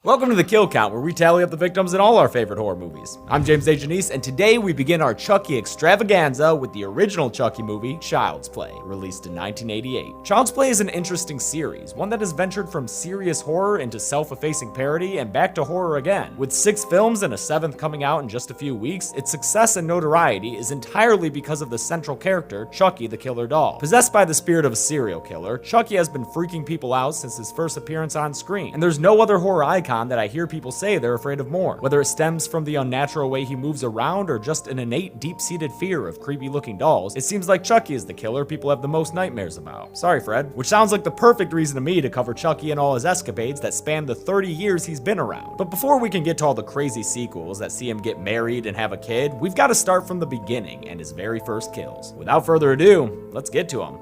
Welcome to the Kill Count, where we tally up the victims in all our favorite horror movies. I'm James A. Janice, and today we begin our Chucky extravaganza with the original Chucky movie, Child's Play, released in 1988. Child's Play is an interesting series, one that has ventured from serious horror into self-effacing parody and back to horror again. With 6 films and a 7th coming out in just a few weeks, its success and notoriety is entirely because of the central character, Chucky the Killer Doll. Possessed by the spirit of a serial killer, Chucky has been freaking people out since his first appearance on screen, and there's no other horror icon that I hear people say they're afraid of more. Whether it stems from the unnatural way he moves around or just an innate deep-seated fear of creepy-looking dolls, it seems like Chucky is the killer people have the most nightmares about. Sorry, Fred. Which sounds like the perfect reason to me to cover Chucky and all his escapades that span the 30 years he's been around. But before we can get to all the crazy sequels that see him get married and have a kid, we've got to start from the beginning and his very first kills. Without further ado, let's get to him.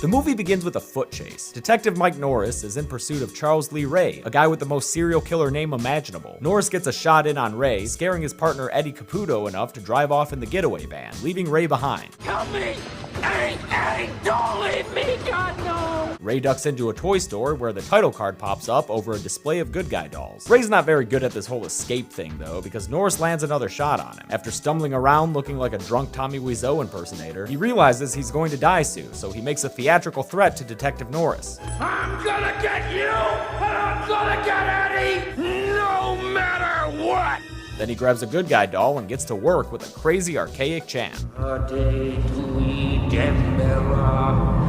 The movie begins with a foot chase. Detective Mike Norris is in pursuit of Charles Lee Ray, a guy with the most serial killer name imaginable. Norris gets a shot in on Ray, scaring his partner Eddie Caputo enough to drive off in the getaway van, leaving Ray behind. Help me! Eddie, don't leave me, God, no! Ray ducks into a toy store where the title card pops up over a display of good guy dolls. Ray's not very good at this whole escape thing though, because Norris lands another shot on him. After stumbling around looking like a drunk Tommy Wiseau impersonator, he realizes he's going to die soon, so he makes a theatrical threat to Detective Norris. I'm gonna get you, and I'm gonna get Eddie, no matter what! Then he grabs a good guy doll and gets to work with a crazy archaic chant.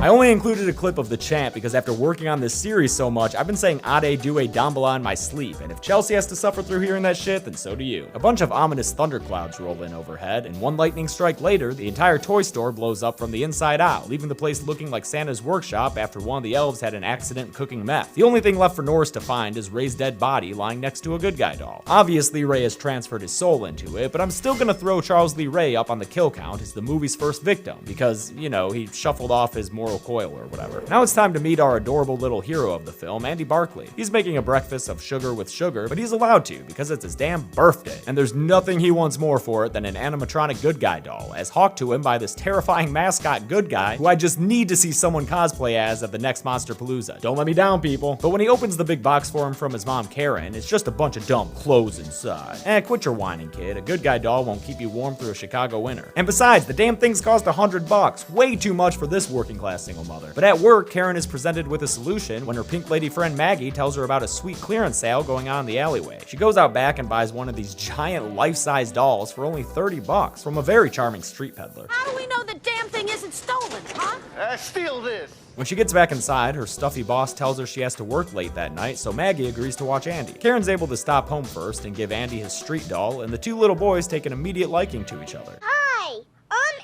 I only included a clip of the chant because after working on this series so much, I've been saying Ade Due Dambala in my sleep, and if Chelsea has to suffer through hearing that shit, then so do you. A bunch of ominous thunderclouds roll in overhead, and one lightning strike later, the entire toy store blows up from the inside out, leaving the place looking like Santa's workshop after one of the elves had an accident cooking meth. The only thing left for Norris to find is Ray's dead body lying next to a good guy doll. Obviously, Ray has transferred his soul into it, but I'm still gonna throw Charles Lee Ray up on the kill count as the movie's first victim, because, you know, he shuffled off his moral coil or whatever. Now it's time to meet our adorable little hero of the film, Andy Barclay. He's making a breakfast of sugar with sugar, but he's allowed to because it's his damn birthday, and there's nothing he wants more for it than an animatronic good guy doll, as hawked to him by this terrifying mascot good guy who I just need to see someone cosplay as at the next Monsterpalooza. Don't let me down, people. But when he opens the big box for him from his mom Karen, it's just a bunch of dumb clothes inside. Quit your whining, kid. A good guy doll won't keep you warm through a Chicago winter. And besides, the damn things cost $100. Way too much for this working class single mother. But at work, Karen is presented with a solution when her pink lady friend Maggie tells her about a sweet clearance sale going on in the alleyway. She goes out back and buys one of these giant life-size dolls for only $30 from a very charming street peddler. How do we know the damn thing isn't stolen, huh? Steal this! When she gets back inside, her stuffy boss tells her she has to work late that night, so Maggie agrees to watch Andy. Karen's able to stop home first and give Andy his street doll, and the two little boys take an immediate liking to each other. Hi, I'm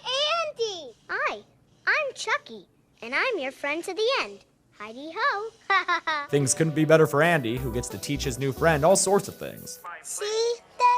Andy. Hi, I'm Chucky, and I'm your friend to the end. Heidi-ho. Things couldn't be better for Andy, who gets to teach his new friend all sorts of things. See?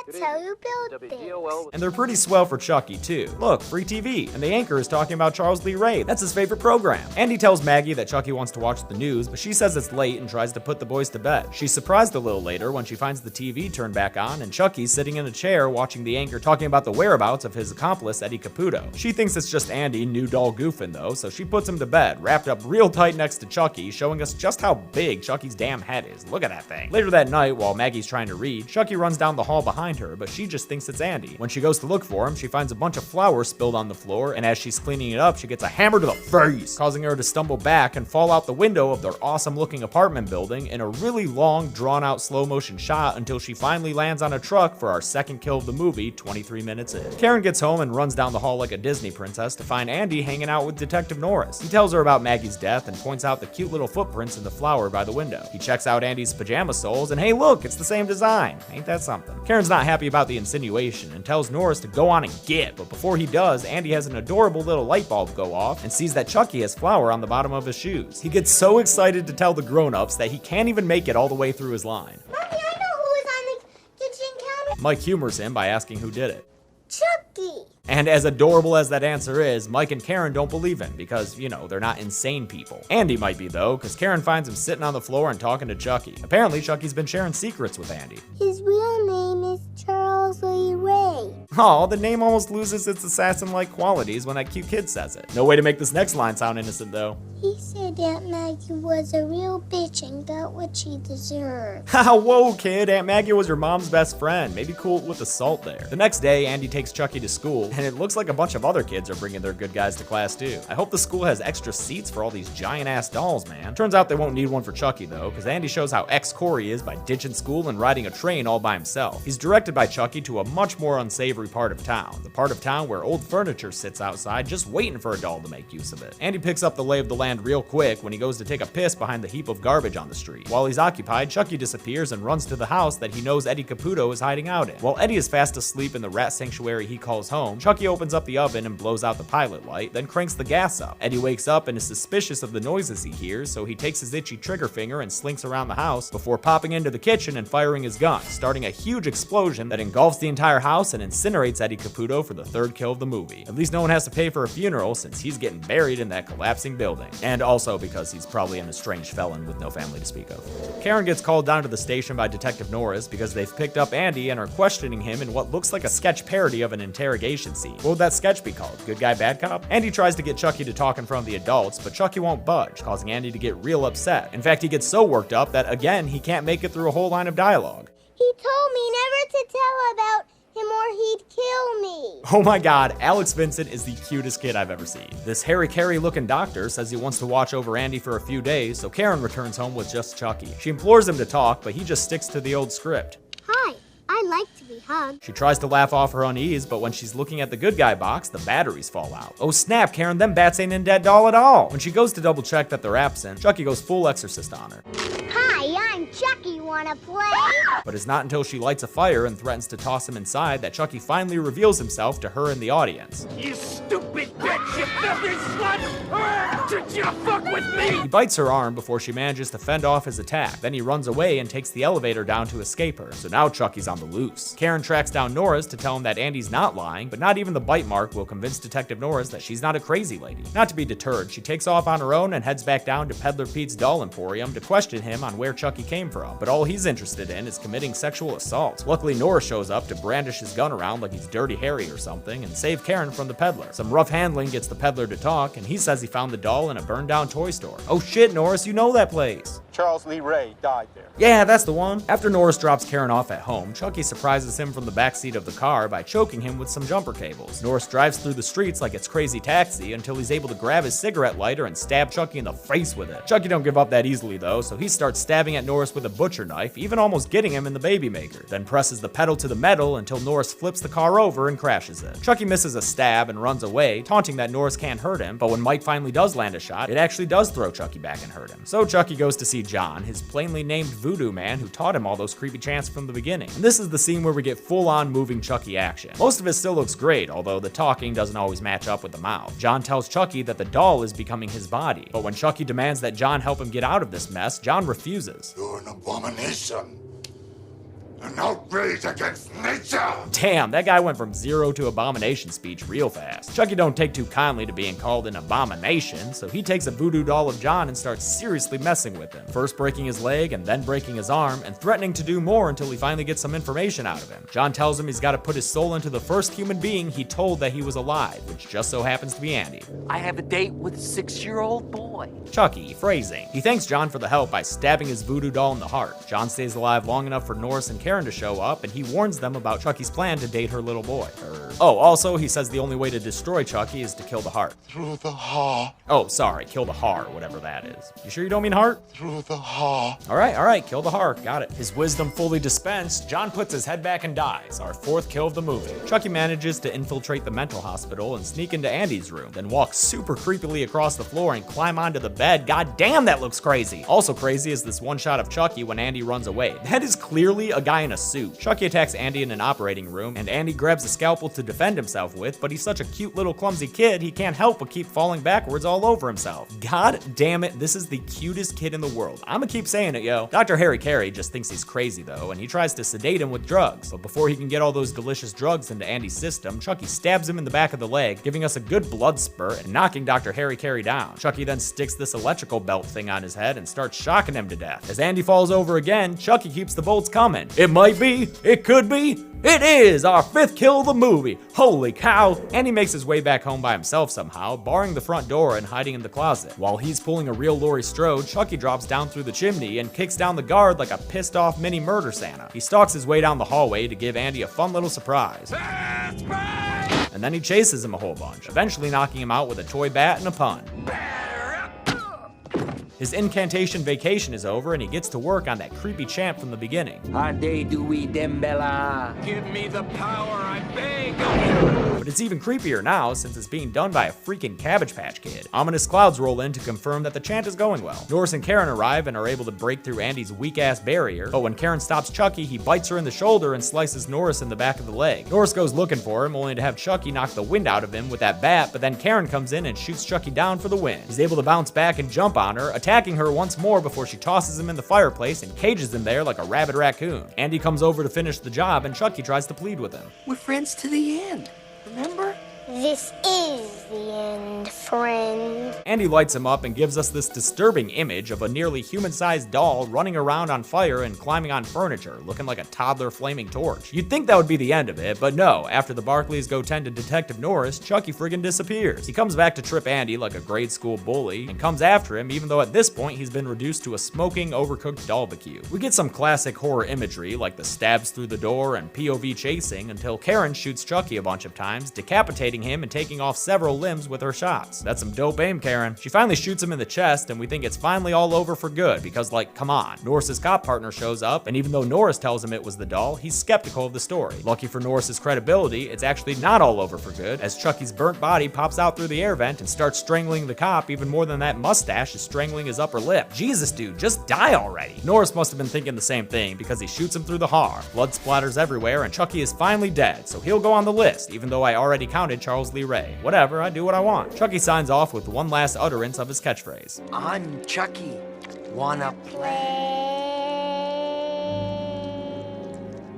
That's how you build things. And they're pretty swell for Chucky, too. Look, free TV, and the anchor is talking about Charles Lee Ray. That's his favorite program. Andy tells Maggie that Chucky wants to watch the news, but she says it's late and tries to put the boys to bed. She's surprised a little later when she finds the TV turned back on and Chucky's sitting in a chair watching the anchor talking about the whereabouts of his accomplice, Eddie Caputo. She thinks it's just Andy, new doll goofing though, so she puts him to bed, wrapped up real tight next to Chucky, showing us just how big Chucky's damn head is. Look at that thing. Later that night, while Maggie's trying to read, Chucky runs down the hall behind her, but she just thinks it's Andy. When she goes to look for him, she finds a bunch of flour spilled on the floor, and as she's cleaning it up, she gets a hammer to the face, causing her to stumble back and fall out the window of their awesome-looking apartment building in a really long, drawn-out slow-motion shot until she finally lands on a truck for our second kill of the movie, 23 minutes in. Karen gets home and runs down the hall like a Disney princess to find Andy hanging out with Detective Norris. He tells her about Maggie's death and points out the cute little footprints in the flour by the window. He checks out Andy's pajama soles, and hey look, it's the same design. Ain't that something? Karen's not happy about the insinuation and tells Norris to go on and get, but before he does, Andy has an adorable little light bulb go off and sees that Chucky has flour on the bottom of his shoes. He gets so excited to tell the grown-ups that he can't even make it all the way through his line. Mommy, I know who was on the kitchen counter. Mike humors him by asking who did it. Chucky. And as adorable as that answer is, Mike and Karen don't believe him because, you know, they're not insane people. Andy might be though, because Karen finds him sitting on the floor and talking to Chucky. Apparently, Chucky's been sharing secrets with Andy. His real name is Charles Lee Ray. Aw, the name almost loses its assassin-like qualities when that cute kid says it. No way to make this next line sound innocent, though. He said Aunt Maggie was a real bitch and got what she deserved. Haha, whoa, kid. Aunt Maggie was your mom's best friend. Maybe cool with the salt there. The next day, Andy takes Chucky to school, and it looks like a bunch of other kids are bringing their good guys to class, too. I hope the school has extra seats for all these giant-ass dolls, man. Turns out they won't need one for Chucky, though, because Andy shows how ex-core he is by ditching school and riding a train all by himself. He's directed by Chucky to a much more unsavory part of town, the part of town where old furniture sits outside just waiting for a doll to make use of it. Andy picks up the lay of the land real quick when he goes to take a piss behind the heap of garbage on the street. While he's occupied, Chucky disappears and runs to the house that he knows Eddie Caputo is hiding out in. While Eddie is fast asleep in the rat sanctuary he calls home, Chucky opens up the oven and blows out the pilot light, then cranks the gas up. Eddie wakes up and is suspicious of the noises he hears, so he takes his itchy trigger finger and slinks around the house before popping into the kitchen and firing his gun, starting a huge explosion that engulfs the entire house and incinerates Eddie Caputo for the third kill of the movie. At least no one has to pay for a funeral since he's getting buried in that collapsing building. And also because he's probably an estranged felon with no family to speak of. Karen gets called down to the station by Detective Norris because they've picked up Andy and are questioning him in what looks like a sketch parody of an interrogation scene. What would that sketch be called? Good guy, bad cop? Andy tries to get Chucky to talk in front of the adults, but Chucky won't budge, causing Andy to get real upset. In fact, he gets so worked up that, again, he can't make it through a whole line of dialogue. He told me never to tell about him or he'd kill me. Oh my god, Alex Vincent is the cutest kid I've ever seen. This Harry Carey looking doctor says he wants to watch over Andy for a few days, so Karen returns home with just Chucky. She implores him to talk, but he just sticks to the old script. Hi, I like to be hugged. She tries to laugh off her unease, but when she's looking at the good guy box, the batteries fall out. Oh snap, Karen, them bats ain't in that doll at all. When she goes to double check that they're absent, Chucky goes full exorcist on her. Hi, I'm Chucky. Wanna play? But it's not until she lights a fire and threatens to toss him inside that Chucky finally reveals himself to her in the audience. You stupid bitch, you filthy slut! Did you fuck with me? He bites her arm before she manages to fend off his attack. Then he runs away and takes the elevator down to escape her. So now Chucky's on the loose. Karen tracks down Norris to tell him that Andy's not lying, but not even the bite mark will convince Detective Norris that she's not a crazy lady. Not to be deterred, she takes off on her own and heads back down to Peddler Pete's Doll Emporium to question him on where Chucky came from. But all he's interested in is committing sexual assault. Luckily, Norris shows up to brandish his gun around like he's Dirty Harry or something and save Karen from the peddler. Some rough handling gets the peddler to talk, and he says he found the doll in a burned down toy store. Oh shit, Norris, you know that place. Charles Lee Ray died there. Yeah, that's the one. After Norris drops Karen off at home, Chucky surprises him from the backseat of the car by choking him with some jumper cables. Norris drives through the streets like it's Crazy Taxi until he's able to grab his cigarette lighter and stab Chucky in the face with it. Chucky don't give up that easily though, so he starts stabbing at Norris with a butcher knife, even almost getting him in the baby maker. Then presses the pedal to the metal until Norris flips the car over and crashes it. Chucky misses a stab and runs away, taunting that Norris can't hurt him, but when Mike finally does land a shot, it actually does throw Chucky back and hurt him. So Chucky goes to see John, his plainly named voodoo man who taught him all those creepy chants from the beginning. And this is the scene where we get full-on moving Chucky action. Most of it still looks great, although the talking doesn't always match up with the mouth. John tells Chucky that the doll is becoming his body, but when Chucky demands that John help him get out of this mess, John refuses. You're an abomination. An outrage against nature! Damn, that guy went from zero to abomination speech real fast. Chucky don't take too kindly to being called an abomination, so he takes a voodoo doll of John and starts seriously messing with him. First breaking his leg and then breaking his arm and threatening to do more until he finally gets some information out of him. John tells him he's got to put his soul into the first human being he told that he was alive, which just so happens to be Andy. I have a date with a 6-year-old boy. Chucky, phrasing. He thanks John for the help by stabbing his voodoo doll in the heart. John stays alive long enough for Norris and Karen to show up, and he warns them about Chucky's plan to date her little boy. Oh, also, he says the only way to destroy Chucky is to kill the heart. Through the heart. Oh, sorry, kill the heart, whatever that is. You sure you don't mean heart? Through the heart. All right, kill the heart, got it. His wisdom fully dispensed, John puts his head back and dies, our fourth kill of the movie. Chucky manages to infiltrate the mental hospital and sneak into Andy's room, then walk super creepily across the floor and climb onto the bed. God damn, that looks crazy. Also crazy is this one shot of Chucky when Andy runs away. That is clearly a guy in a suit. Chucky attacks Andy in an operating room, and Andy grabs a scalpel to defend himself with, but he's such a cute little clumsy kid, he can't help but keep falling backwards all over himself. God damn it, this is the cutest kid in the world. I'ma keep saying it, yo. Dr. Harry Carey just thinks he's crazy though, and he tries to sedate him with drugs, but before he can get all those delicious drugs into Andy's system, Chucky stabs him in the back of the leg, giving us a good blood spurt and knocking Dr. Harry Carey down. Chucky then sticks this electrical belt thing on his head and starts shocking him to death. As Andy falls over again, Chucky keeps the bolts coming. It might be, it could be, it is our fifth kill of the movie. movie. Holy cow! Andy makes his way back home by himself somehow, barring the front door and hiding in the closet. While he's pulling a real Laurie Strode, Chucky drops down through the chimney and kicks down the guard like a pissed off mini murder Santa. He stalks his way down the hallway to give Andy a fun little surprise. And then he chases him a whole bunch, eventually knocking him out with a toy bat and a pun. His incantation vacation is over and he gets to work on that creepy chant from the beginning. Ade Dewey Dembella. Give me the power, I beg. But it's even creepier now since it's being done by a freaking Cabbage Patch Kid. Ominous clouds roll in to confirm that the chant is going well. Norris and Karen arrive and are able to break through Andy's weak-ass barrier, but when Karen stops Chucky, he bites her in the shoulder and slices Norris in the back of the leg. Norris goes looking for him, only to have Chucky knock the wind out of him with that bat, but then Karen comes in and shoots Chucky down for the win. He's able to bounce back and jump on her, attacking her once more before she tosses him in the fireplace and cages him there like a rabid raccoon. Andy comes over to finish the job and Chucky tries to plead with him. We're friends to the end, remember? This is the end, friend. Andy lights him up and gives us this disturbing image of a nearly human-sized doll running around on fire and climbing on furniture, looking like a toddler flaming torch. You'd think that would be the end of it, but no, after the Barkleys go tend to Detective Norris, Chucky friggin' disappears. He comes back to trip Andy like a grade school bully and comes after him, even though at this point he's been reduced to a smoking, overcooked barbecue. We get some classic horror imagery like the stabs through the door and POV chasing until Karen shoots Chucky a bunch of times, decapitating him and taking off several limbs with her shots. That's some dope aim, Karen. She finally shoots him in the chest and we think it's finally all over for good because, like, come on. Norris's cop partner shows up and even though Norris tells him it was the doll, he's skeptical of the story. Lucky for Norris's credibility, it's actually not all over for good as Chucky's burnt body pops out through the air vent and starts strangling the cop even more than that mustache is strangling his upper lip. Jesus, dude, just die already. Norris must have been thinking the same thing because he shoots him through the heart. Blood splatters everywhere and Chucky is finally dead, so he'll go on the list even though I already counted Charles Lee Ray. Whatever, I do what I want. Chucky signs off with one last utterance of his catchphrase. I'm Chucky. Wanna play?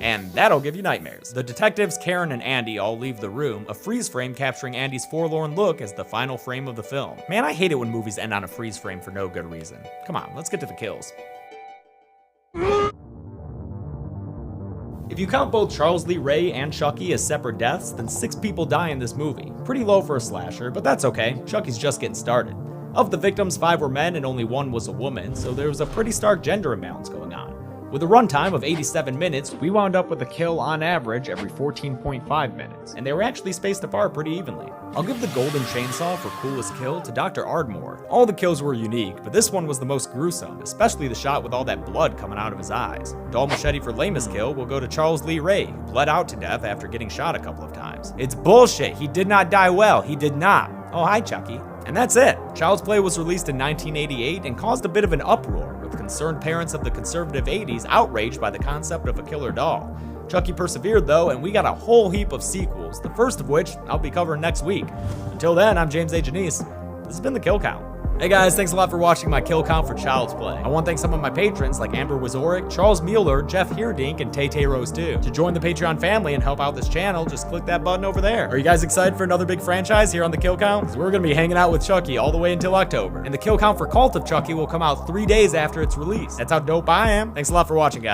And that'll give you nightmares. The detectives, Karen and Andy, all leave the room, a freeze frame capturing Andy's forlorn look as the final frame of the film. Man, I hate it when movies end on a freeze frame for no good reason. Come on, let's get to the kills. If you count both Charles Lee Ray and Chucky as separate deaths, then 6 people die in this movie. Pretty low for a slasher, but that's okay. Chucky's just getting started. Of the victims, 5 were men and only 1 was a woman, so there was a pretty stark gender imbalance going on. With a runtime of 87 minutes, we wound up with a kill on average every 14.5 minutes, and they were actually spaced apart pretty evenly. I'll give the golden chainsaw for coolest kill to Dr. Ardmore. All the kills were unique, but this one was the most gruesome, especially the shot with all that blood coming out of his eyes. Dull machete for lamest kill will go to Charles Lee Ray, who bled out to death after getting shot a couple of times. It's bullshit, he did not die well, he did not. Oh, hi Chucky. And that's it. Child's Play was released in 1988 and caused a bit of an uproar, with concerned parents of the conservative 80s outraged by the concept of a killer doll. Chucky persevered though, and we got a whole heap of sequels, the first of which I'll be covering next week. Until then, I'm James A. Janice. This has been The Kill Count. Hey guys, thanks a lot for watching my kill count for Child's Play. I want to thank some of my patrons like Amber Wazoric, Charles Mueller, Jeff Heerdink, and Tay Rose 2. To join the Patreon family and help out this channel, just click that button over there. Are you guys excited for another big franchise here on The Kill Count? Because we're going to be hanging out with Chucky all the way until October. And the kill count for Cult of Chucky will come out 3 days after its release. That's how dope I am. Thanks a lot for watching, guys.